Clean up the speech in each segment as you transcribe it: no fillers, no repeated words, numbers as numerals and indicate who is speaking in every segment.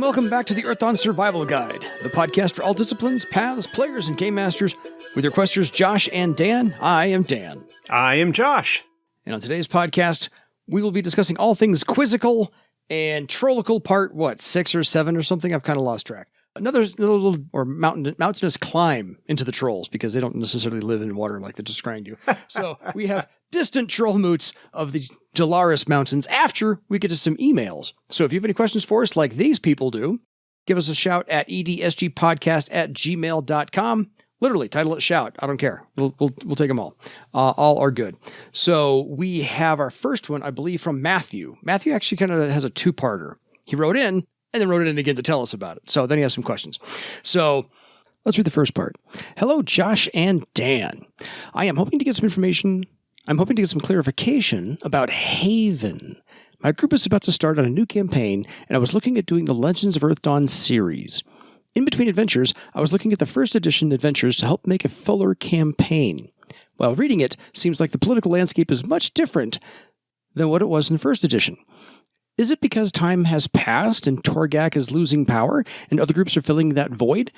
Speaker 1: welcome back to the Earthdawn Survival Guide, the podcast for all disciplines, paths, players, and game masters. With your questers Josh and Dan, I am Dan.
Speaker 2: I am Josh.
Speaker 1: And on today's podcast, we will be discussing all things quizzical and trollical part, 6 or 7 or something? I've kind of lost track. Another little or mountainous climb into the trolls, because they don't necessarily live in water like they described you. So we have distant Trollmoots of the Delaris mountains after we get to some emails. So if you have any questions for us like these people do, give us a shout at edsgpodcast@gmail.com. Literally, title it shout. I don't care. We'll take them all. All are good. So we have our first one, I believe, from Matthew. Matthew actually kind of has a two-parter. He wrote in and then wrote it in again to tell us about it. So then he has some questions. So let's read the first part. Hello, Josh and Dan. I'm hoping to get some clarification about Haven. My group is about to start on a new campaign, and I was looking at doing the Legends of Earthdawn series. In between adventures, I was looking at the first edition adventures to help make a fuller campaign. While reading it, seems like the political landscape is much different than what it was in first edition. Is it because time has passed and Torgak is losing power and other groups are filling that void,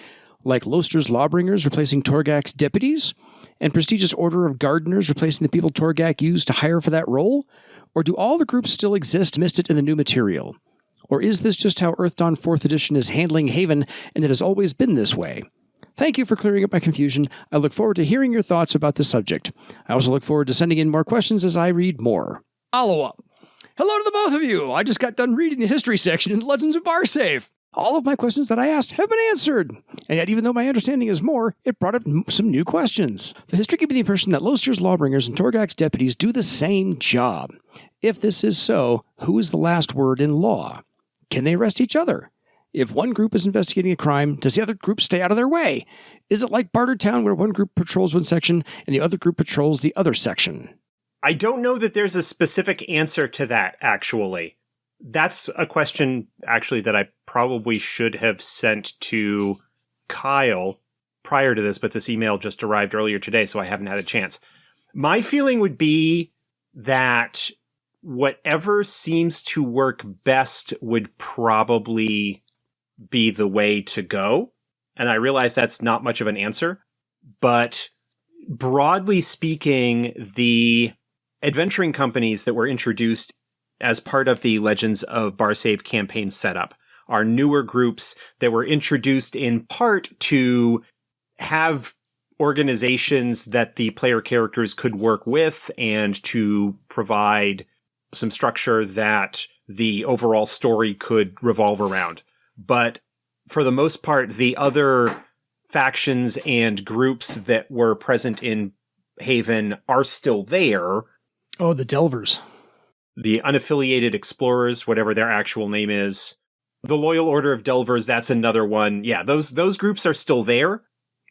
Speaker 1: like Loster's Lawbringers replacing Torgak's deputies, and Prestigious Order of Gardeners replacing the people Torgak used to hire for that role? Or do all the groups still exist misted in the new material? Or is this just how Earthdawn 4th edition is handling Haven, and it has always been this way? Thank you for clearing up my confusion. I look forward to hearing your thoughts about this subject. I also look forward to sending in more questions as I read more. Follow-up. Hello to the both of you. I just got done reading the history section in Legends of Barsafe. All of my questions that I asked have been answered. And yet, even though my understanding is more, it brought up some new questions. The history gave me the impression that Loster's Lawbringers and Torgak's deputies do the same job. If this is so, who is the last word in law? Can they arrest each other? If one group is investigating a crime, does the other group stay out of their way? Is it like Bartertown, where one group patrols one section and the other group patrols the other section?
Speaker 2: I don't know that there's a specific answer to that, actually. That's a question, actually, that I probably should have sent to Kyle prior to this, but this email just arrived earlier today, so I haven't had a chance. My feeling would be that whatever seems to work best would probably be the way to go. And I realize that's not much of an answer, but broadly speaking, the adventuring companies that were introduced as part of the Legends of Barsafe campaign setup are newer groups that were introduced in part to have organizations that the player characters could work with and to provide some structure that the overall story could revolve around. But for the most part, the other factions and groups that were present in Haven are still there.
Speaker 1: Oh, the Delvers.
Speaker 2: The unaffiliated explorers, whatever their actual name is. The Loyal Order of Delvers, that's another one. Yeah, those groups are still there.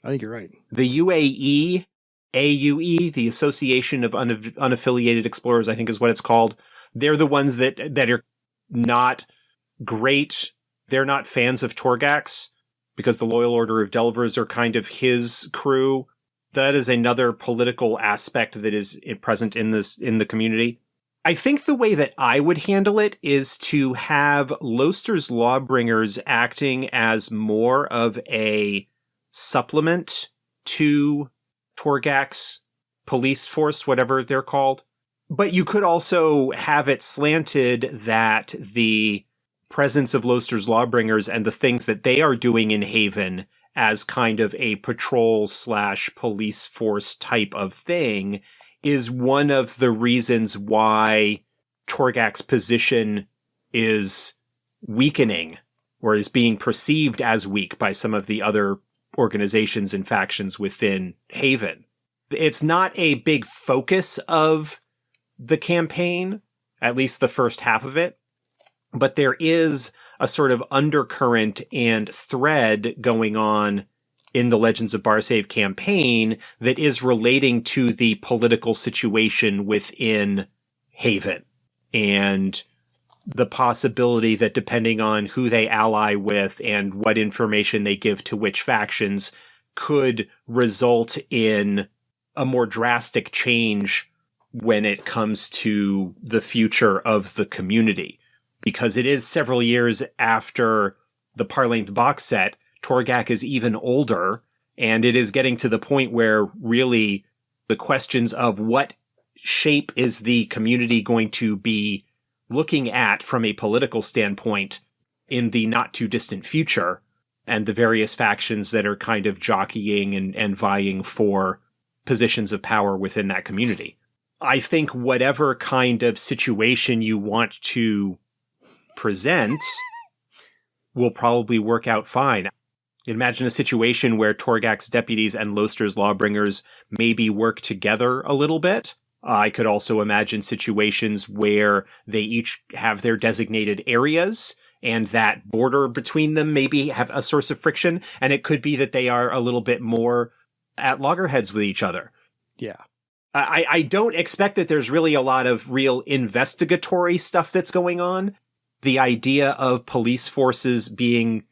Speaker 1: I think you're right.
Speaker 2: The UAE, AUE, the Association of Unaffiliated Explorers, I think is what it's called. They're the ones that are not great. They're not fans of Torgax because the Loyal Order of Delvers are kind of his crew. That is another political aspect that is present in the community. I think the way that I would handle it is to have Loster's Lawbringers acting as more of a supplement to Torgak's police force, whatever they're called. But you could also have it slanted that the presence of Loster's Lawbringers and the things that they are doing in Haven as kind of a patrol/police force type of thing is one of the reasons why Torgak's position is weakening or is being perceived as weak by some of the other organizations and factions within Haven. It's not a big focus of the campaign, at least the first half of it, but there is a sort of undercurrent and thread going on in the Legends of Barsafe campaign that is relating to the political situation within Haven and the possibility that depending on who they ally with and what information they give to which factions could result in a more drastic change when it comes to the future of the community. Because it is several years after the par-length box set, Torghak is even older, and it is getting to the point where really the questions of what shape is the community going to be looking at from a political standpoint in the not too distant future, and the various factions that are kind of jockeying and vying for positions of power within that community. I think whatever kind of situation you want to present will probably work out fine. Imagine a situation where Torghak's deputies and Loster's lawbringers maybe work together a little bit. I could also imagine situations where they each have their designated areas, and that border between them maybe have a source of friction, and it could be that they are a little bit more at loggerheads with each other.
Speaker 1: Yeah.
Speaker 2: I don't expect that there's really a lot of real investigatory stuff that's going on. The idea of police forces being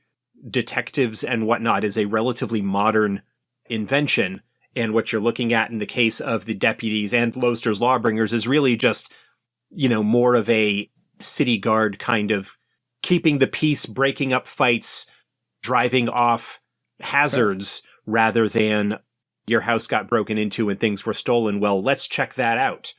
Speaker 2: detectives and whatnot is a relatively modern invention. And what you're looking at in the case of the deputies and Loster's lawbringers is really just, more of a city guard kind of keeping the peace, breaking up fights, driving off hazards, rather than your house got broken into and things were stolen. Well, let's check that out.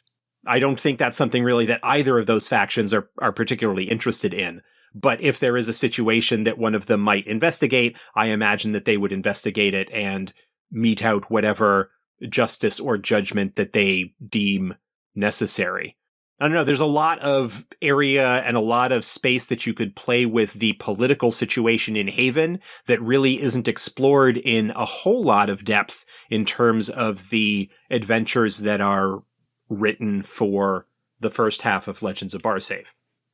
Speaker 2: I don't think that's something really that either of those factions are particularly interested in. But if there is a situation that one of them might investigate, I imagine that they would investigate it and mete out whatever justice or judgment that they deem necessary. I don't know, there's a lot of area and a lot of space that you could play with the political situation in Haven that really isn't explored in a whole lot of depth in terms of the adventures that are written for the first half of Legends of Barsave.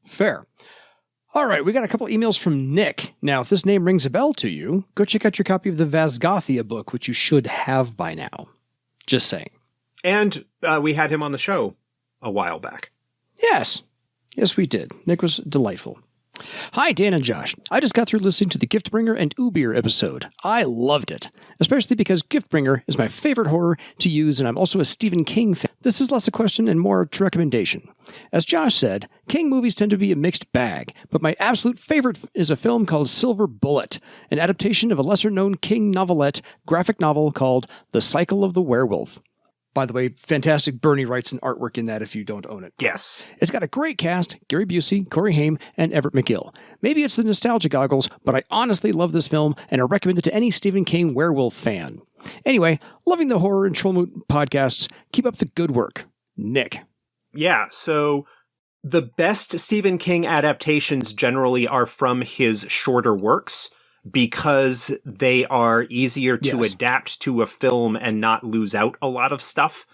Speaker 1: Fair. All right, we got a couple emails from Nick. Now, if this name rings a bell to you, go check out your copy of the Vazgothia book, which you should have by now. Just saying.
Speaker 2: And we had him on the show a while back.
Speaker 1: Yes. Yes, we did. Nick was delightful. Hi, Dan and Josh. I just got through listening to the Giftbringer and Ubir episode. I loved it, especially because Giftbringer is my favorite horror to use, and I'm also a Stephen King fan. This is less a question and more a recommendation. As Josh said, King movies tend to be a mixed bag, but my absolute favorite is a film called Silver Bullet, an adaptation of a lesser-known King novelette graphic novel called The Cycle of the Werewolf. By the way, fantastic Bernie Wrightson and artwork in that if you don't own it.
Speaker 2: Yes.
Speaker 1: It's got a great cast, Gary Busey, Corey Haim, and Everett McGill. Maybe it's the nostalgia goggles, but I honestly love this film, and I recommend it to any Stephen King werewolf fan. Anyway, loving the horror and Trollmoot podcasts. Keep up the good work. Nick.
Speaker 2: Yeah, so the best Stephen King adaptations generally are from his shorter works, because they are easier to adapt to a film and not lose out a lot of stuff.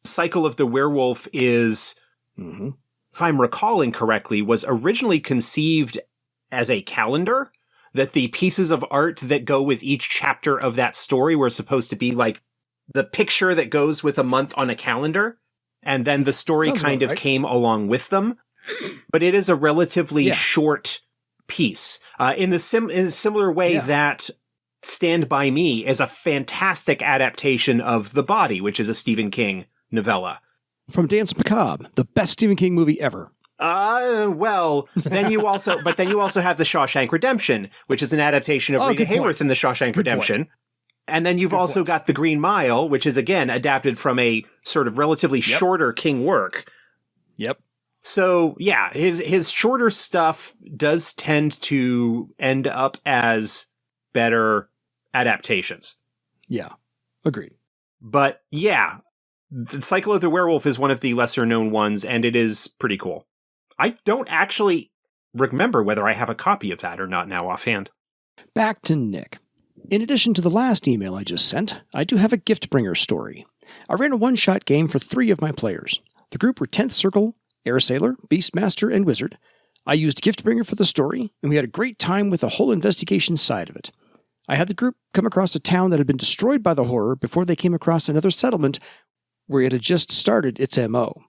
Speaker 2: Cycle of the Werewolf is, if I'm recalling correctly, was originally conceived as a calendar, that the pieces of art that go with each chapter of that story were supposed to be like the picture that goes with a month on a calendar, and then the story came along with them. But it is a relatively short piece. In a similar way that Stand By Me is a fantastic adaptation of The Body, which is a Stephen King novella.
Speaker 1: From Dance Macabre, the best Stephen King movie ever.
Speaker 2: Then you also have The Shawshank Redemption, which is an adaptation of Rita Hayworth in The Shawshank Redemption. And then you've also got The Green Mile, which is again adapted from a sort of relatively shorter King work.
Speaker 1: Yep.
Speaker 2: So, yeah, his shorter stuff does tend to end up as better adaptations.
Speaker 1: Yeah, agreed.
Speaker 2: But, yeah, The Cycle of the Werewolf is one of the lesser-known ones, and it is pretty cool. I don't actually remember whether I have a copy of that or not now offhand.
Speaker 1: Back to Nick. In addition to the last email I just sent, I do have a Giftbringer story. I ran a one-shot game for 3 of my players. The group were 10th Circle, Air Sailor, Beastmaster, and Wizard. I used Giftbringer for the story, and we had a great time with the whole investigation side of it. I had the group come across a town that had been destroyed by the horror before they came across another settlement where it had just started its MO.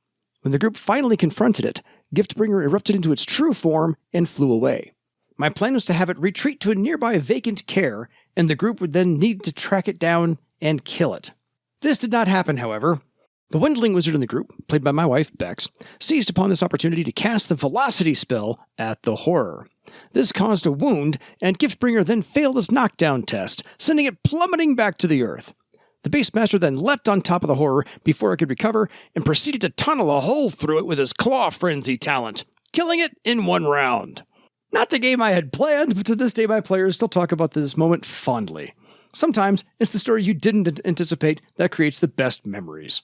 Speaker 1: When the group finally confronted it, Giftbringer erupted into its true form and flew away. My plan was to have it retreat to a nearby vacant care, and the group would then need to track it down and kill it. This did not happen, however. The Wendling wizard in the group, played by my wife, Bex, seized upon this opportunity to cast the velocity spell at the horror. This caused a wound, and Giftbringer then failed his knockdown test, sending it plummeting back to the earth. The Beastmaster then leapt on top of the horror before it could recover, and proceeded to tunnel a hole through it with his claw frenzy talent, killing it in 1 round. Not the game I had planned, but to this day my players still talk about this moment fondly. Sometimes it's the story you didn't anticipate that creates the best memories.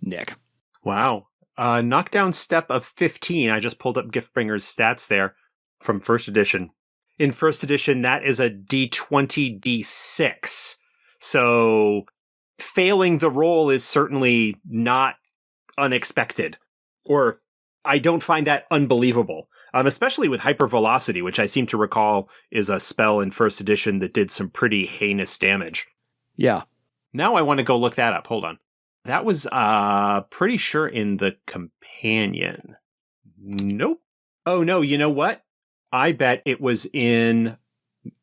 Speaker 1: Nick.
Speaker 2: Wow. Knockdown step of 15. I just pulled up Giftbringer's stats there from first edition. In first edition, that is a D20 D6. So failing the roll is certainly not unexpected. Or I don't find that unbelievable. Especially with hypervelocity, which I seem to recall is a spell in first edition that did some pretty heinous damage.
Speaker 1: Yeah.
Speaker 2: Now I want to go look that up. Hold on. That was pretty sure in the companion. Nope. Oh, no, you know what? I bet it was in...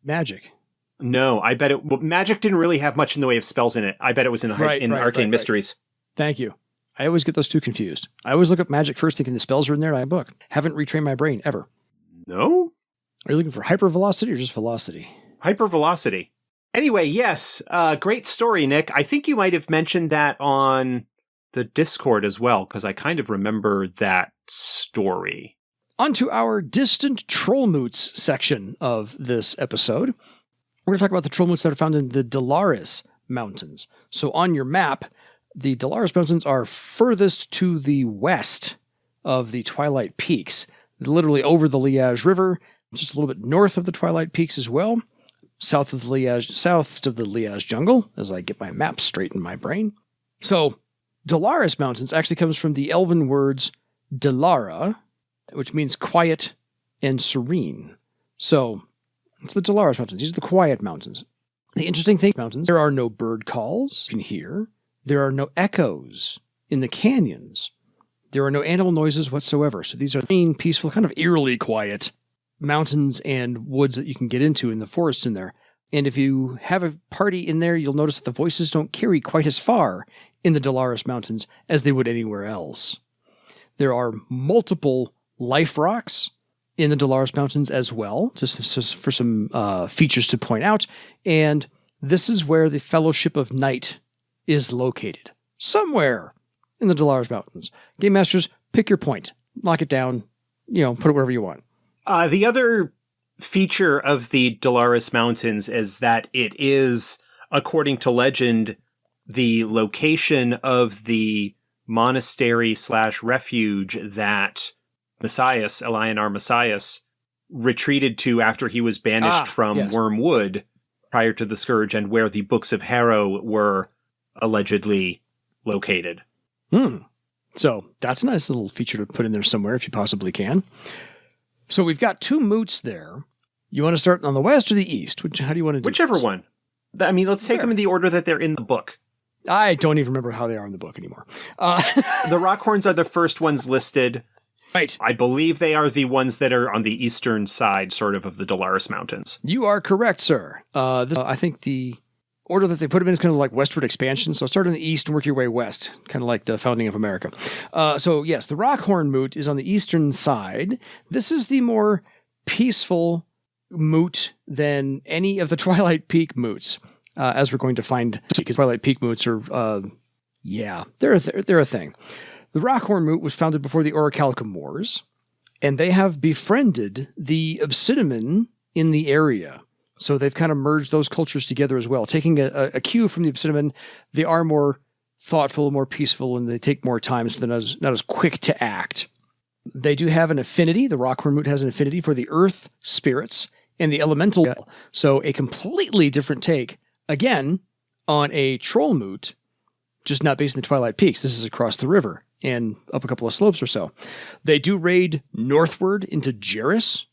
Speaker 1: Magic.
Speaker 2: No, I bet it... Well, Magic didn't really have much in the way of spells in it. I bet it was in Arcane Mysteries.
Speaker 1: Thank you. I always get those two confused. I always look up Magic first thinking the spells are in there and I book. Haven't retrained my brain, ever.
Speaker 2: No?
Speaker 1: Are you looking for hypervelocity or just velocity?
Speaker 2: Hypervelocity. Anyway, yes, great story, Nick. I think you might have mentioned that on the Discord as well, because I kind of remember that story.
Speaker 1: On to our distant Trollmoots section of this episode. We're going to talk about the Trollmoots that are found in the Delaris Mountains. So on your map, the Delaris Mountains are furthest to the west of the Twilight Peaks, literally over the Liage River, just a little bit north of the Twilight Peaks as well. South of the Liage jungle, as I get my map straight in my brain. So, Delaris Mountains actually comes from the elven words Delara, which means quiet and serene. So, it's the Delaris Mountains. These are the quiet mountains. The interesting thing, mountains, there are no bird calls you can hear. There are no echoes in the canyons. There are no animal noises whatsoever. So these are clean, peaceful, kind of eerily quiet mountains and woods that you can get into in the forests in there. And if you have a party in there, you'll notice that the voices don't carry quite as far in the Delaris Mountains as they would anywhere else. There are multiple Liferocks in the Delaris Mountains as well, just for some features to point out. And this is where the Fellowship of Night is located. Somewhere in the Delaris Mountains. Game Masters, pick your point. Lock it down. Put it wherever you want.
Speaker 2: The other feature of the Delaris Mountains is that it is, according to legend, the location of the monastery/refuge that Elianar Messias, retreated to after he was banished from Wormwood prior to the Scourge, and where the Books of Harrow were allegedly located.
Speaker 1: So that's a nice little feature to put in there somewhere if you possibly can. So we've got 2 moots there. You want to start on the west or the east? How do you want to do
Speaker 2: Whichever
Speaker 1: this?
Speaker 2: one. I mean, let's take them in the order that they're in the book.
Speaker 1: I don't even remember how they are in the book anymore.
Speaker 2: The Rockhorns are the first ones listed.
Speaker 1: Right.
Speaker 2: I believe they are the ones that are on the eastern side, sort of the Delaris Mountains.
Speaker 1: You are correct, sir. I think the order that they put them in is kind of like westward expansion. So start in the east and work your way west, kind of like the founding of America. So yes, the Rockhorn Moot is on the eastern side. This is the more peaceful Moot than any of the Twilight Peak Moots, as we're going to find, because Twilight Peak Moots are, they're a thing. The Rockhorn Moot was founded before the Orichalcum Wars, and they have befriended the obsidimen in the area. So they've kind of merged those cultures together as well. Taking a cue from the obsidimen, they are more thoughtful, more peaceful, and they take more time, so they're not as quick to act. They do have an affinity. The Rockhorn Moot has an affinity for the earth spirits and the elemental. So a completely different take, again, on a troll moot, just not based in the Twilight Peaks. This is across the river and up a couple of slopes or so. They do raid northward into Jairus,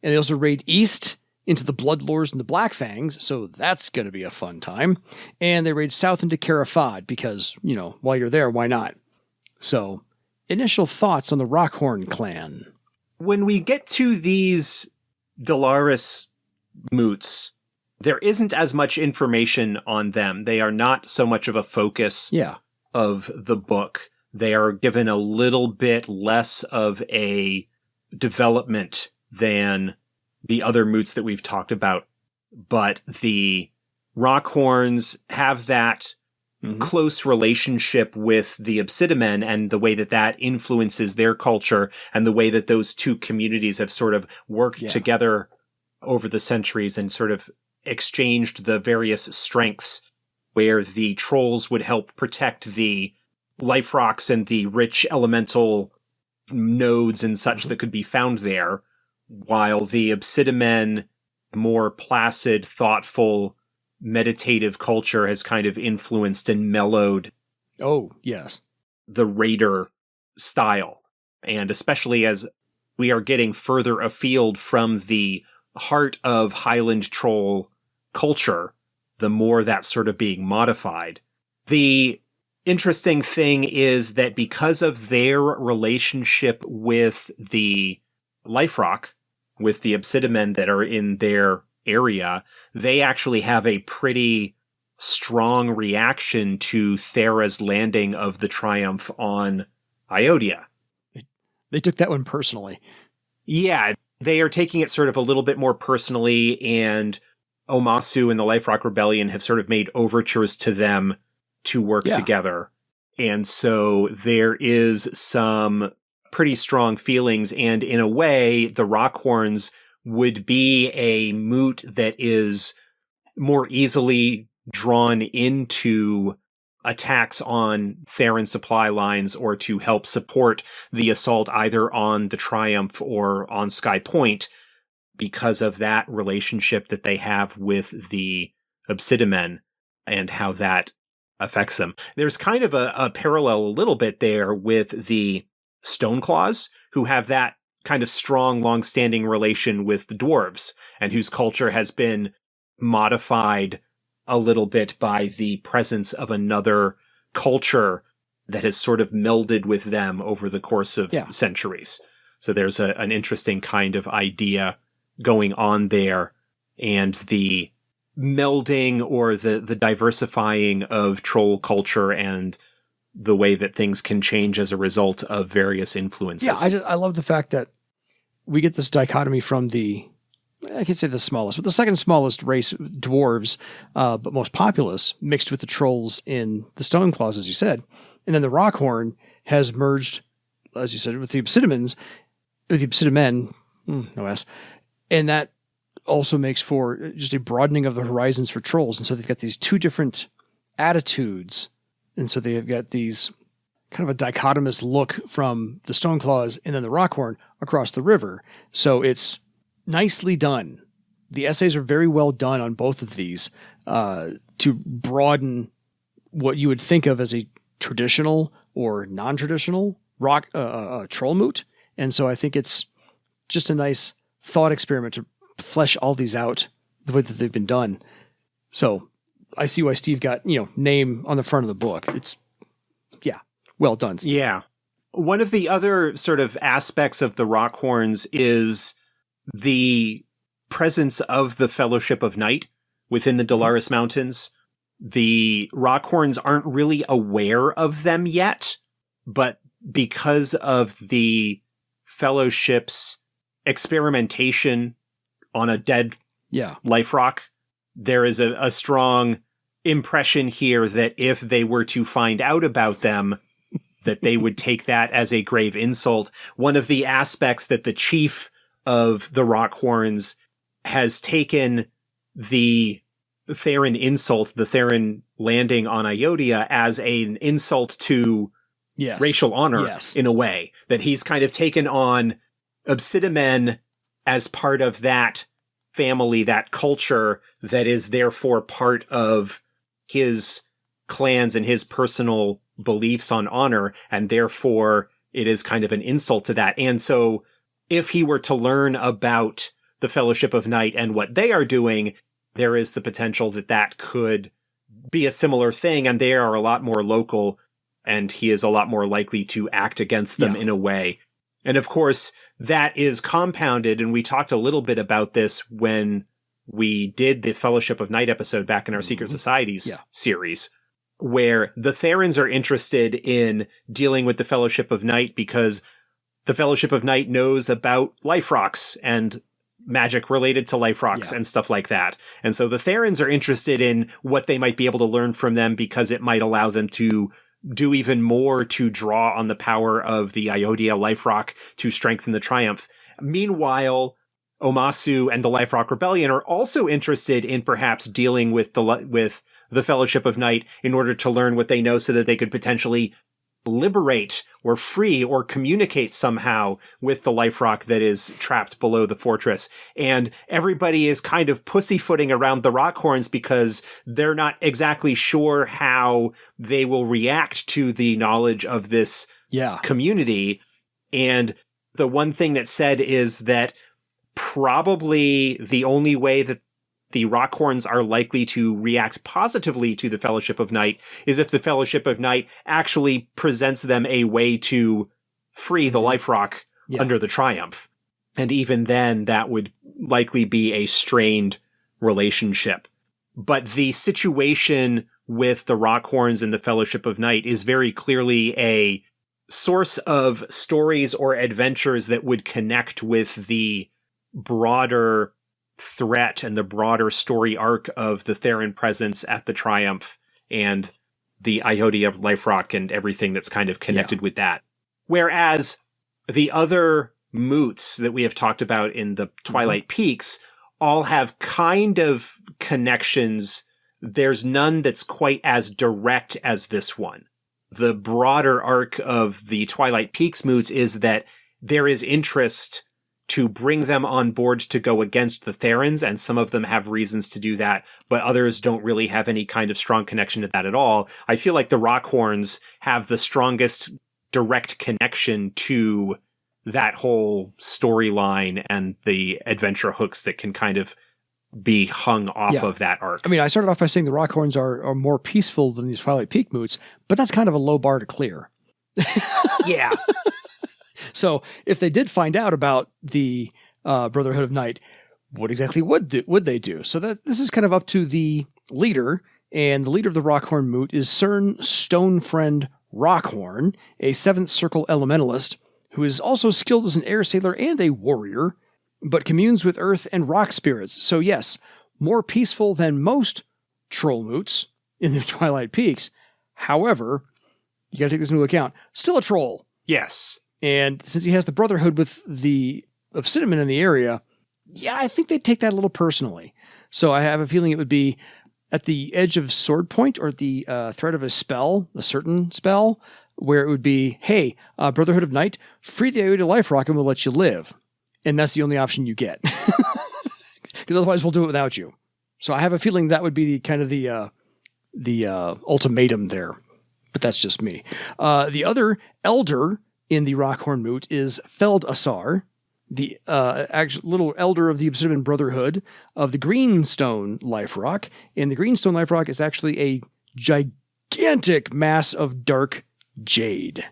Speaker 1: and they also raid east into the Bloodlords and the Blackfangs, so that's going to be a fun time. And they raid south into Carafad, because, while you're there, why not? So, initial thoughts on the Rockhorn clan.
Speaker 2: When we get to these Delaris moots, there isn't as much information on them. They are not so much of a focus.
Speaker 1: Yeah.
Speaker 2: of the book. They are given a little bit less of a development than the other moots that we've talked about. But the Rockhorns have that close relationship with the obsidimen and the way that that influences their culture and the way that those two communities have sort of worked together over the centuries and sort of exchanged the various strengths, where the trolls would help protect the Liferocks and the rich elemental nodes and such that could be found there, while the obsidimen, more placid, thoughtful, meditative culture has kind of influenced and mellowed the raider style. And especially as we are getting further afield from the heart of Highland troll culture, the more that's sort of being modified. The interesting thing is that because of their relationship with the Liferock, with the obsidimen that are in their area, they actually have a pretty strong reaction to Thera's landing of the Triumph on Ayodhya.
Speaker 1: They took that one personally.
Speaker 2: Yeah, they are taking it sort of a little bit more personally, and Omasu and the Liferock Rebellion have sort of made overtures to them to work together. And so there is some pretty strong feelings, and in a way, the Rockhorns would be a moot that is more easily drawn into attacks on Theron supply lines or to help support the assault either on the Triumph or on Sky Point because of that relationship that they have with the obsidimen and how that affects them. There's kind of a parallel a little bit there with the Stoneclaws, who have that kind of strong, long-standing relation with the dwarves, and whose culture has been modified a little bit by the presence of another culture that has sort of melded with them over the course of centuries. So there's an interesting kind of idea going on there, and the melding or the diversifying of troll culture and the way that things can change as a result of various influences.
Speaker 1: Yeah, I love the fact that we get this dichotomy from I can say the smallest, but the second smallest race, dwarves, but most populous, mixed with the trolls in the Stoneclaws, as you said. And then the Rockhorn has merged, as you said, with the obsidimen, no S. And that also makes for just a broadening of the horizons for trolls. And so they've got these two different attitudes. And so they've got these kind of a dichotomous look from the Stoneclaws and then the Rockhorn across the river. So it's nicely done. The essays are very well done on both of these to broaden what you would think of as a traditional or non-traditional Trollmoot. And so I think it's just a nice thought experiment to flesh all these out the way that they've been done. So I see why Steve got, name on the front of the book. It's, well done, Steve.
Speaker 2: Yeah. One of the other sort of aspects of the Rockhorns is the presence of the Fellowship of Night within the Delaris Mountains. The Rockhorns aren't really aware of them yet, but because of the Fellowship's experimentation on a dead Liferock, there is a strong impression here that if they were to find out about them, that they would take that as a grave insult. One of the aspects that the chief of the Rockhorns has taken the Theron insult, the Theron landing on Ayodhya, as an insult to racial honor in a way. That he's kind of taken on obsidimen as part of that family, that culture that is therefore part of his clans and his personal beliefs on honor, and therefore it is kind of an insult to that. And so if he were to learn about the Fellowship of Night and what they are doing, there is the potential that that could be a similar thing, and they are a lot more local, and he is a lot more likely to act against them in a way. And of course, that is compounded, and we talked a little bit about this when we did the Fellowship of Night episode back in our Secret Societies series, where the Therans are interested in dealing with the Fellowship of Night because the Fellowship of Night knows about Liferocks and magic related to Liferocks and stuff like that. And so the Therans are interested in what they might be able to learn from them because it might allow them to do even more to draw on the power of the Ayodhya Liferock to strengthen the Triumph. Meanwhile, Omasu and the Liferock Rebellion are also interested in perhaps dealing with the Fellowship of Night in order to learn what they know so that they could potentially liberate or free or communicate somehow with the Liferock that is trapped below the fortress. And everybody is kind of pussyfooting around the Rockhorns because they're not exactly sure how they will react to the knowledge of this community. And the one thing that's said is that probably the only way that the Rockhorns are likely to react positively to the Fellowship of Night is if the Fellowship of Night actually presents them a way to free the Liferock under the Triumph. And even then, that would likely be a strained relationship. But the situation with the Rockhorns and the Fellowship of Night is very clearly a source of stories or adventures that would connect with the broader threat and the broader story arc of the Theran presence at the Triumph and the Ayodhya Liferock and everything that's kind of connected with that. Whereas the other moots that we have talked about in the Twilight Peaks all have kind of connections. There's none that's quite as direct as this one. The broader arc of the Twilight Peaks moots is that there is interest to bring them on board to go against the Therans, and some of them have reasons to do that, but others don't really have any kind of strong connection to that at all. I feel like the Rockhorns have the strongest direct connection to that whole storyline and the adventure hooks that can kind of be hung off of that arc.
Speaker 1: I mean, I started off by saying the Rockhorns are more peaceful than these Twilight Peak moots, but that's kind of a low bar to clear.
Speaker 2: Yeah.
Speaker 1: So if they did find out about the Brotherhood of Night, what exactly would they do? So that this is kind of up to the leader, and the leader of the Rockhorn Moot is Cern Stonefriend Rockhorn, a 7th Circle Elementalist, who is also skilled as an air sailor and a warrior, but communes with earth and rock spirits. So yes, more peaceful than most Trollmoots in the Twilight Peaks. However, you gotta take this into account. Still a troll.
Speaker 2: Yes.
Speaker 1: And since he has the Brotherhood with the obsidimen in the area, I think they'd take that a little personally. So I have a feeling it would be at the edge of sword point or at the threat of a spell, a certain spell, where it would be, hey, Brotherhood of Night, free the Ayodhya Liferock and we'll let you live. And that's the only option you get. Because otherwise we'll do it without you. So I have a feeling that would be kind of the ultimatum there. But that's just me. The other elder in the Rockhorn Moot is Feldasar, the little elder of the Obsidian Brotherhood of the Greenstone Liferock. And the Greenstone Liferock is actually a gigantic mass of dark jade.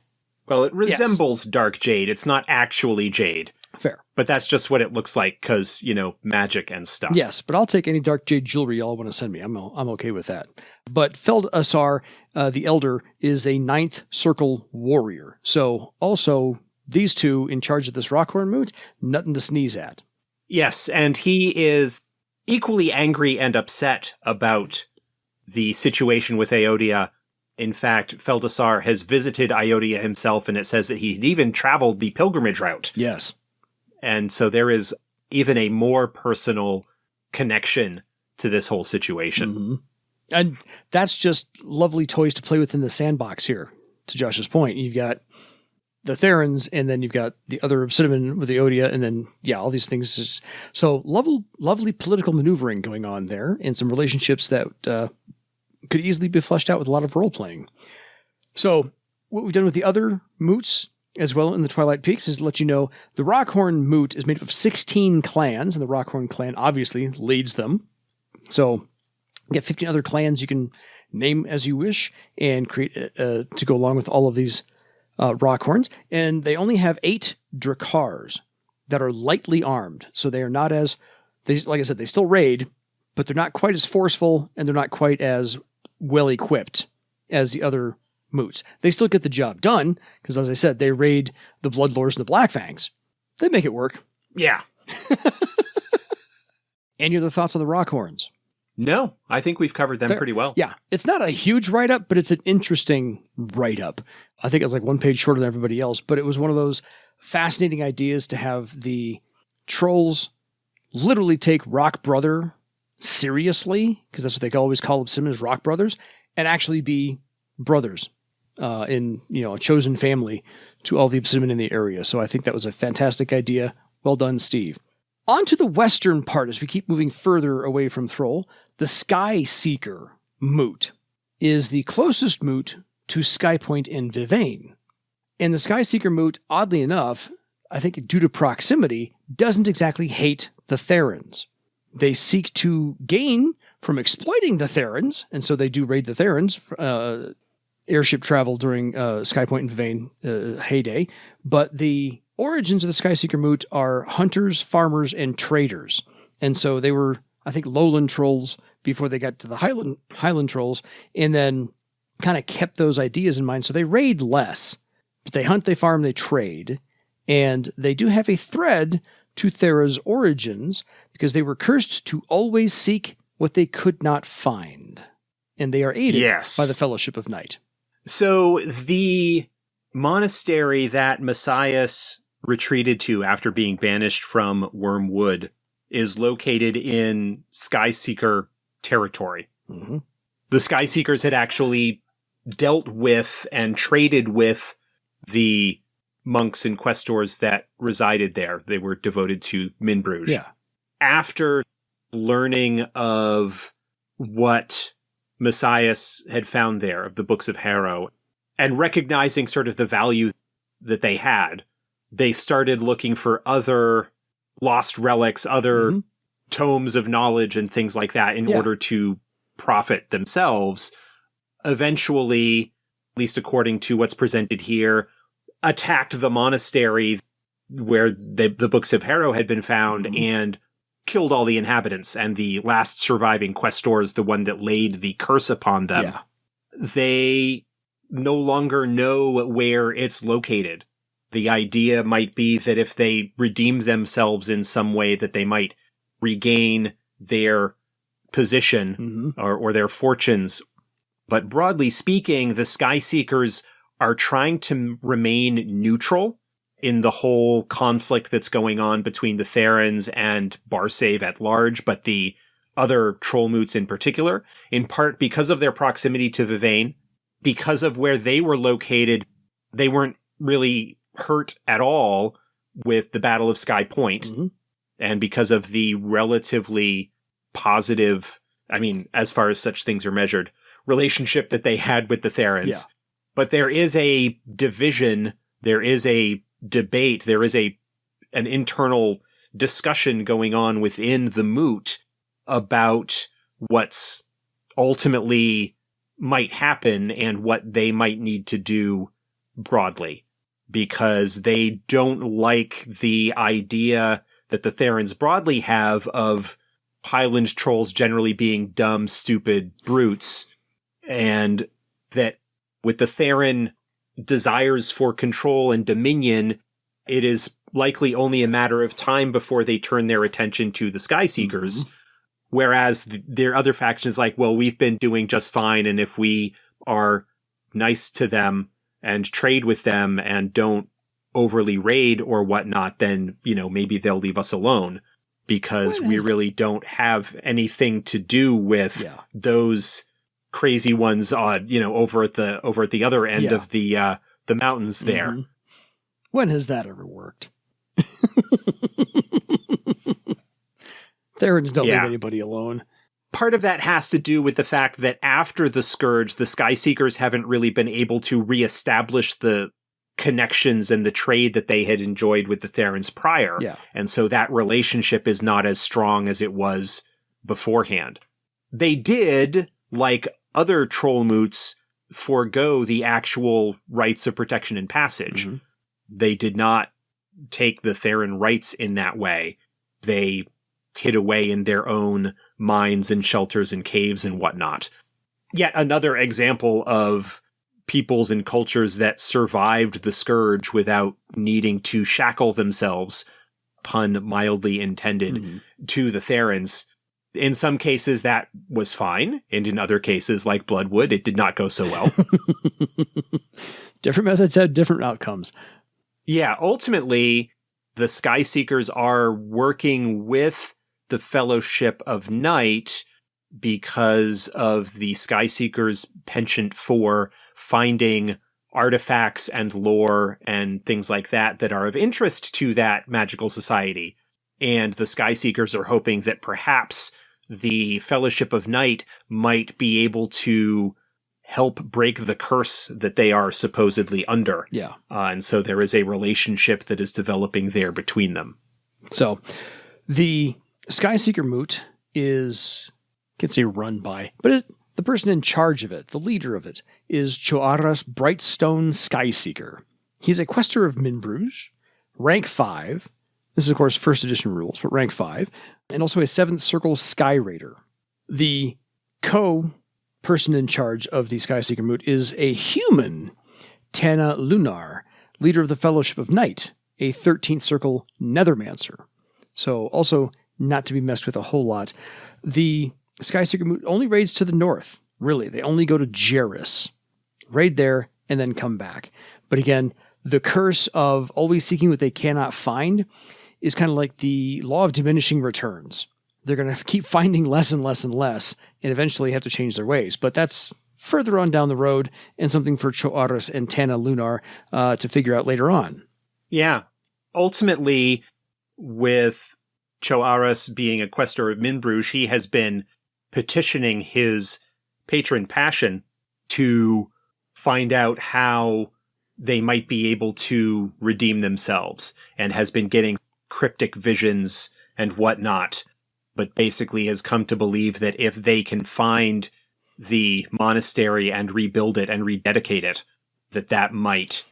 Speaker 2: Well, it resembles dark jade. It's not actually jade.
Speaker 1: Fair.
Speaker 2: But that's just what it looks like because, magic and stuff.
Speaker 1: Yes, but I'll take any dark jade jewelry y'all want to send me. I'm okay with that. But Feldasar, the Elder, is a 9th Circle warrior. So also, these two in charge of this Rockhorn Moot, nothing to sneeze at.
Speaker 2: Yes, and he is equally angry and upset about the situation with Ayodhya. In fact, Feldasar has visited Ayodhya himself, and it says that he'd even traveled the pilgrimage route.
Speaker 1: Yes.
Speaker 2: And so there is even a more personal connection to this whole situation.
Speaker 1: Mm-hmm. And that's just lovely toys to play with in the sandbox here, to Josh's point. You've got the Therans, and then you've got the other obsidimen with the Ayodhya, and then, all these things. Just, so lovely political maneuvering going on there, and some relationships that could easily be fleshed out with a lot of role-playing. So what we've done with the other moots as well in the Twilight Peaks is to let you know the Rockhorn Moot is made up of 16 clans, and the Rockhorn clan obviously leads them. So you get 15 other clans you can name as you wish and create to go along with all of these Rockhorns. And they only have 8 Drakars that are lightly armed. So they are not as, like I said, they still raid, but they're not quite as forceful and they're not quite as well equipped as the other Moots. They still get the job done, because as I said, they raid the Bloodlords and the Blackfangs. They make it work.
Speaker 2: Yeah.
Speaker 1: Any other thoughts on the Rockhorns?
Speaker 2: No, I think we've covered them pretty well.
Speaker 1: Yeah. It's not a huge write-up, but it's an interesting write-up. I think it's like one page shorter than everybody else, but it was one of those fascinating ideas to have the trolls literally take Rock Brother seriously, because that's what they always call obsidimen, as Rock Brothers, and actually be brothers in a chosen family to all the obsidimen in the area. So I think that was a fantastic idea. Well done, Steve. On to the western part as we keep moving further away from Thrall. The Sky Seeker Moot is the closest Moot to Skypoint in Vivane. And the Sky Seeker Moot, oddly enough, I think due to proximity, doesn't exactly hate the Therans. They seek to gain from exploiting the Therans, and so they do raid the Therans, airship travel during Skypoint and Vivane heyday. But the origins of the Skyseeker Moot are hunters, farmers, and traders. And so they were, I think, lowland trolls before they got to the highland trolls, and then kind of kept those ideas in mind. So they raid less. But they hunt, they farm, they trade. And they do have a thread to Thera's origins, because they were cursed to always seek what they could not find. And they are aided by the Fellowship of Night.
Speaker 2: So the monastery that Messias retreated to after being banished from Wormwood is located in Skyseeker territory.
Speaker 1: Mm-hmm.
Speaker 2: The Skyseekers had actually dealt with and traded with the monks and questors that resided there. They were devoted to Minbruges.
Speaker 1: Yeah.
Speaker 2: After learning of what Messias had found there, of the Books of Harrow, and recognizing sort of the value that they had, they started looking for other lost relics, other tomes of knowledge and things like that in order to profit themselves. Eventually, at least according to what's presented here, attacked the monastery where the Books of Harrow had been found and killed all the inhabitants, and the last surviving questors, the one that laid the curse upon them.
Speaker 1: Yeah.
Speaker 2: They no longer know where it's located. The idea might be that if they redeem themselves in some way, that they might regain their position or their fortunes. But broadly speaking, the Skyseekers are trying to remain neutral in the whole conflict that's going on between the Therans and Barsave at large, but the other Trollmoots in particular, in part because of their proximity to Vivane, because of where they were located, they weren't really hurt at all with the Battle of Sky Point, and because of the relatively positive, I mean, as far as such things are measured, relationship that they had with the Therans. Yeah. But there is a division, there is a debate, there is an internal discussion going on within the Moot about what's ultimately might happen and what they might need to do broadly, because they don't like the idea that the Therans broadly have of Highland trolls generally being dumb, stupid brutes, and that with the Theran desires for control and dominion, it is likely only a matter of time before they turn their attention to the Skyseekers. Whereas their other factions like, well, we've been doing just fine, and if we are nice to them and trade with them and don't overly raid or whatnot, then, maybe they'll leave us alone, because we really don't have anything to do with those crazy ones, over at the other end of the mountains there.
Speaker 1: When has that ever worked? Therans don't leave anybody alone.
Speaker 2: Part of that has to do with the fact that after the Scourge, the Skyseekers haven't really been able to reestablish the connections and the trade that they had enjoyed with the Therans prior.
Speaker 1: Yeah.
Speaker 2: And so that relationship is not as strong as it was beforehand. They did, like other Trollmoots, forego the actual rights of protection and passage. They did not take the Theran rights in that way. They hid away in their own mines and shelters and caves and whatnot. Yet another example of peoples and cultures that survived the Scourge without needing to shackle themselves, pun mildly intended, to the Therans. In some cases, that was fine. And in other cases, like Bloodwood, it did not go so well.
Speaker 1: Different methods had different outcomes.
Speaker 2: Yeah, ultimately, the Skyseekers are working with the Fellowship of Night because of the Skyseekers' penchant for finding artifacts and lore and things like that that are of interest to that magical society. And the Skyseekers are hoping that perhaps the Fellowship of Night might be able to help break the curse that they are supposedly under.
Speaker 1: Yeah.
Speaker 2: And so there is a relationship that is developing there between them.
Speaker 1: So the Skyseeker Moot is, I can't say run by, but the person in charge of it, the leader of it, is Cho'aras Brightstone Skyseeker. He's a quester of Minbruges, rank 5. This is, of course, first edition rules, but rank 5. And also a 7th Circle Sky Raider. The person in charge of the Skyseeker Moot is a human, Tana Lunar, leader of the Fellowship of Night, a 13th Circle Nethermancer. So also not to be messed with a whole lot. The Skyseeker Moot only raids to the north, really. They only go to Jairus, raid there, and then come back. But again, the curse of always seeking what they cannot find is kind of like the law of diminishing returns. They're going to keep finding less and less and less, and eventually have to change their ways. But that's further on down the road, and something for Cho'aras and Tana Lunar to figure out later on.
Speaker 2: Yeah. Ultimately, with Cho'aras being a quester of Minbruges, he has been petitioning his patron Passion to find out how they might be able to redeem themselves, and has been getting cryptic visions and whatnot, but basically has come to believe that if they can find the monastery and rebuild it and rededicate it, that might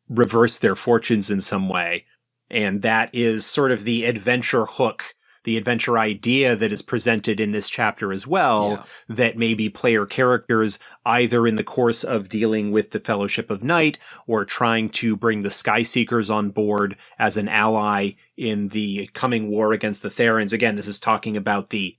Speaker 2: reverse their fortunes in some way. And that is sort of the adventure hook, the adventure idea that is presented in this chapter as well, that maybe player characters, either in the course of dealing with the Fellowship of Night or trying to bring the Skyseekers on board as an ally in the coming war against the Therans. Again, this is talking about the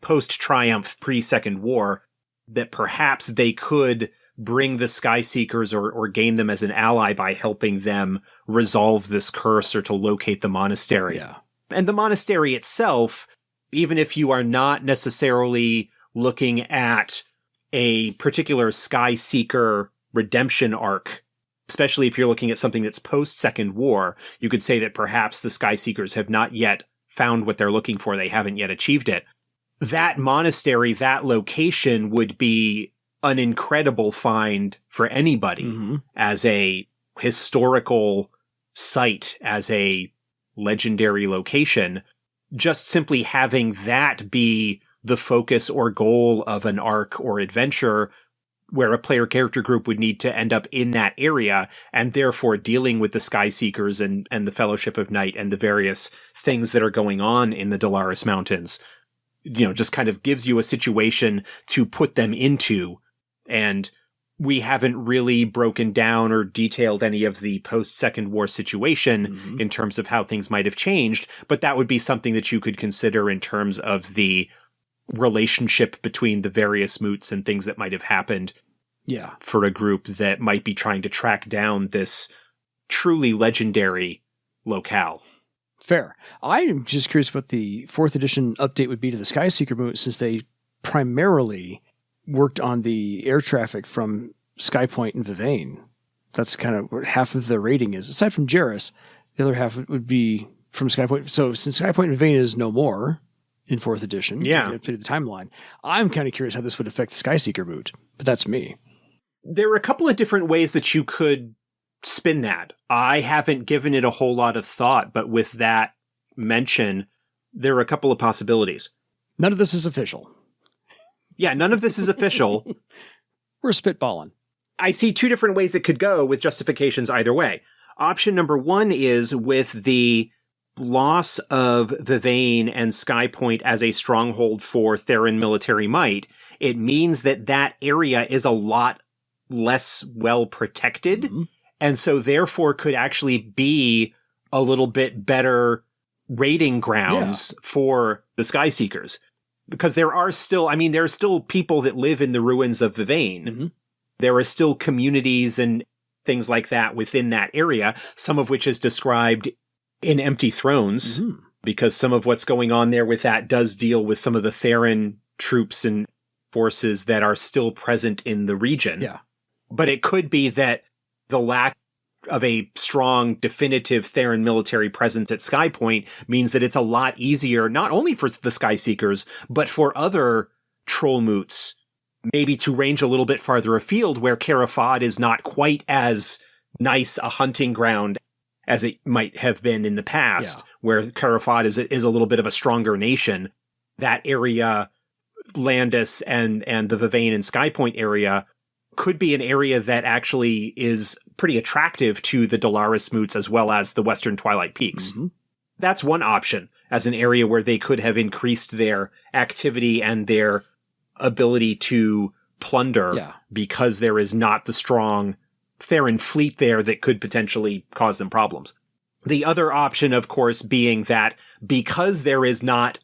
Speaker 2: post-Triumph, pre-Second War, that perhaps they could bring the Skyseekers or gain them as an ally by helping them resolve this curse or to locate the monastery.
Speaker 1: Yeah.
Speaker 2: And the monastery itself, even if you are not necessarily looking at a particular Skyseeker redemption arc, especially if you're looking at something that's post-Second War, you could say that perhaps the Skyseekers have not yet found what they're looking for. They haven't yet achieved it. That monastery, that location would be an incredible find for anybody as a historical site, as a legendary location. Just simply having that be the focus or goal of an arc or adventure where a player character group would need to end up in that area, and therefore dealing with the Skyseekers and the Fellowship of Night and the various things that are going on in the Delaris Mountains, just kind of gives you a situation to put them into. And we haven't really broken down or detailed any of the post-Second War situation in terms of how things might have changed, but that would be something that you could consider in terms of the relationship between the various moots and things that might have happened for a group that might be trying to track down this truly legendary locale.
Speaker 1: Fair. I'm just curious what the 4th edition update would be to the Skyseeker Moot, since they primarily worked on the air traffic from Skypoint and Vivane. That's kind of what half of the rating is. Aside from Jairus, the other half would be from Skypoint. So since Skypoint and Vivane is no more in 4th edition, updated the timeline, I'm kind of curious how this would affect the Skyseeker Moot, but that's me.
Speaker 2: There are a couple of different ways that you could spin that. I haven't given it a whole lot of thought, but with that mention, there are a couple of possibilities.
Speaker 1: None of this is official.
Speaker 2: Yeah, none of this is official.
Speaker 1: We're spitballing.
Speaker 2: I see two different ways it could go with justifications either way. Option number one is with the loss of Vivane and Skypoint as a stronghold for Theran military might, it means that that area is a lot less well protected.
Speaker 1: Mm-hmm.
Speaker 2: And so therefore could actually be a little bit better raiding grounds for the Skyseekers. Because there are still people that live in the ruins of Vivane.
Speaker 1: Mm-hmm.
Speaker 2: There are still communities and things like that within that area, some of which is described in Empty Thrones, because some of what's going on there with that does deal with some of the Theron troops and forces that are still present in the region.
Speaker 1: Yeah.
Speaker 2: But it could be that the lack of a strong, definitive Theron military presence at Sky Point means that it's a lot easier, not only for the Skyseekers, but for other Trollmoots, maybe to range a little bit farther afield where Carafad is not quite as nice a hunting ground as it might have been in the past, where Carafad is a little bit of a stronger nation. That area, Landis and the Vivane and Sky Point area, could be an area that actually is pretty attractive to the Delaris Moots as well as the Western Twilight Peaks. Mm-hmm. That's one option as an area where they could have increased their activity and their ability to plunder because there is not the strong Theron fleet there that could potentially cause them problems. The other option, of course, being that because there is not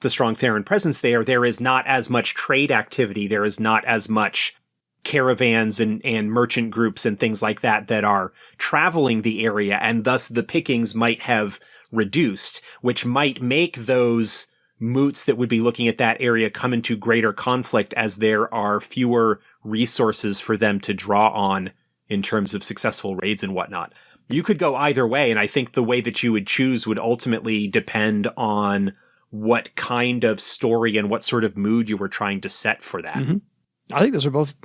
Speaker 2: the strong Theron presence there, there is not as much trade activity, there is not as much caravans and merchant groups and things like that that are traveling the area, and thus the pickings might have reduced, which might make those moots that would be looking at that area come into greater conflict as there are fewer resources for them to draw on in terms of successful raids and whatnot. You could go either way, and I think the way that you would choose would ultimately depend on what kind of story and what sort of mood you were trying to set for that.
Speaker 1: Mm-hmm. I think those are both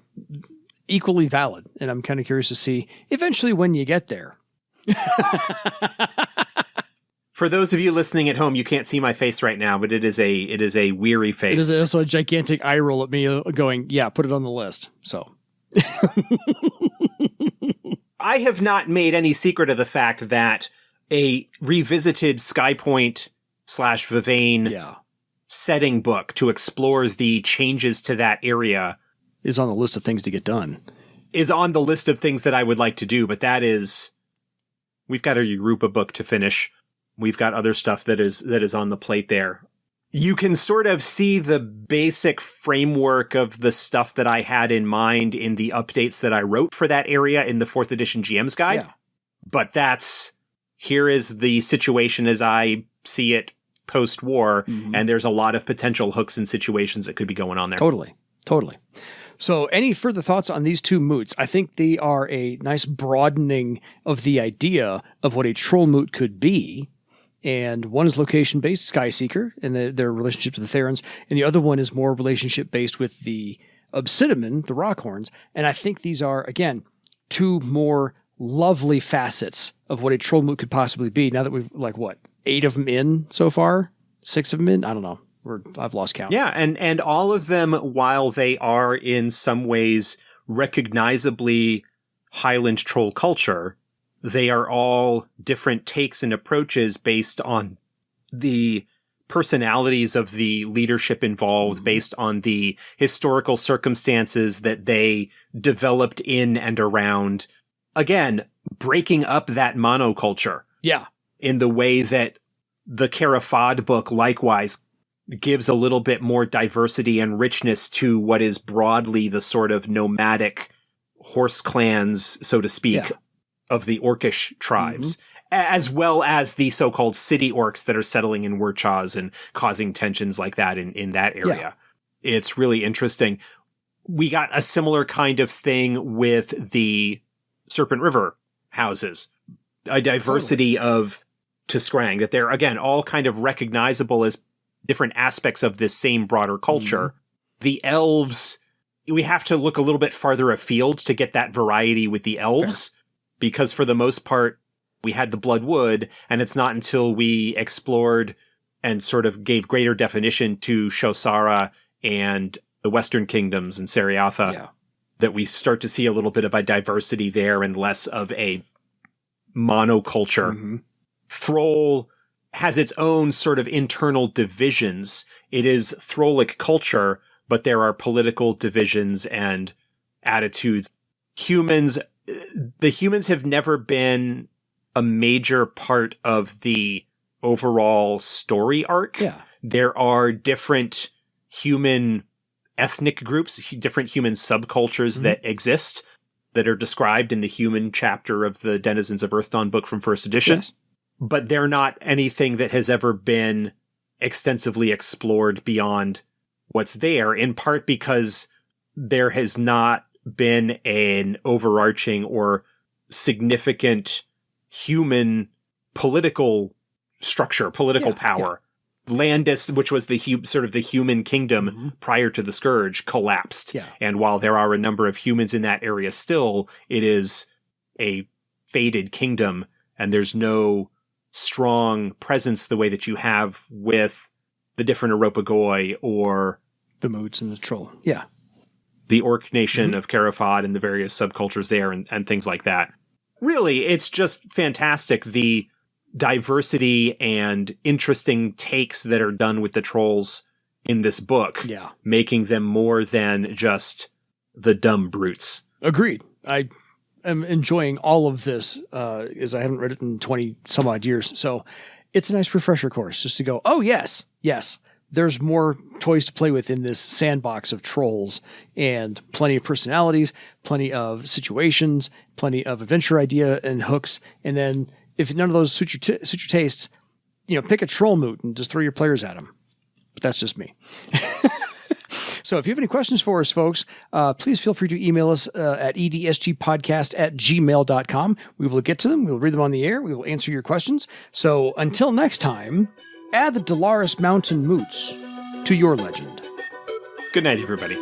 Speaker 1: equally valid, and I'm kind of curious to see eventually when you get there.
Speaker 2: For those of you listening at home, you can't see my face right now, but it is a weary face.
Speaker 1: It is also a gigantic eye roll at me going, yeah, put it on the list. So
Speaker 2: I have not made any secret of the fact that a revisited Skypoint / Vivane setting book to explore the changes to that area
Speaker 1: is on the list of things to get done.
Speaker 2: Is on the list of things that I would like to do, but we've got a Europa book to finish. We've got other stuff that is on the plate there. You can sort of see the basic framework of the stuff that I had in mind in the updates that I wrote for that area in the 4th edition GM's Guide. Yeah. But here is the situation as I see it post-war, and there's a lot of potential hooks and situations that could be going on there.
Speaker 1: Totally. So any further thoughts on these two moots? I think they are a nice broadening of the idea of what a troll moot could be. And one is location-based, Skyseeker, and their relationship to the Therons. And the other one is more relationship-based with the obsidimen, the Rockhorns. And I think these are, again, two more lovely facets of what a troll moot could possibly be. Now that we've, 8 of them in so far? 6 of them in? I don't know. I've lost count.
Speaker 2: Yeah, and all of them, while they are in some ways recognizably Highland troll culture, they are all different takes and approaches based on the personalities of the leadership involved, based on the historical circumstances that they developed in and around. Again, breaking up that monoculture.
Speaker 1: Yeah.
Speaker 2: In the way that the Carafad book likewise gives a little bit more diversity and richness to what is broadly the sort of nomadic horse clans, so to speak, of the Orcish tribes, as well as the so-called city orcs that are settling in Wurchaz and causing tensions like that in that area. Yeah. It's really interesting. We got a similar kind of thing with the Serpent River houses, a diversity of Tiskrang, that they're, again, all kind of recognizable as different aspects of this same broader culture. The elves, we have to look a little bit farther afield to get that variety with the elves, because for the most part, we had the Bloodwood, and it's not until we explored and sort of gave greater definition to Shosara and the Western Kingdoms and Seriatha that we start to see a little bit of a diversity there and less of a monoculture. Thrall has its own sort of internal divisions. It is Thrallic culture, but there are political divisions and attitudes. The humans have never been a major part of the overall story arc.
Speaker 1: Yeah.
Speaker 2: There are different human ethnic groups, different human subcultures that exist that are described in the human chapter of the Denizens of Earthdawn book from first edition.
Speaker 1: Yes.
Speaker 2: But they're not anything that has ever been extensively explored beyond what's there, in part because there has not been an overarching or significant human political structure, political power. Landis, which was the sort of the human kingdom prior to the Scourge, collapsed.
Speaker 1: Yeah.
Speaker 2: And while there are a number of humans in that area still, it is a faded kingdom, and there's no strong presence the way that you have with the different Aropagoi or
Speaker 1: the Moots and the Troll. Yeah.
Speaker 2: The Orc Nation of Carafod and the various subcultures there and things like that. Really, it's just fantastic, the diversity and interesting takes that are done with the trolls in this book, making them more than just the dumb brutes.
Speaker 1: Agreed. I am enjoying all of this, as I haven't read it in 20 some odd years. So it's a nice refresher course just to go, oh, yes, there's more toys to play with in this sandbox of trolls, and plenty of personalities, plenty of situations, plenty of adventure idea and hooks. And then if none of those suit your tastes, pick a Trollmoot and just throw your players at them. But that's just me. So if you have any questions for us, folks, please feel free to email us at edsgpodcast@gmail.com. We will get to them. We will read them on the air. We will answer your questions. So until next time, add the Delaris Mountain Moots to your legend.
Speaker 2: Good night, everybody.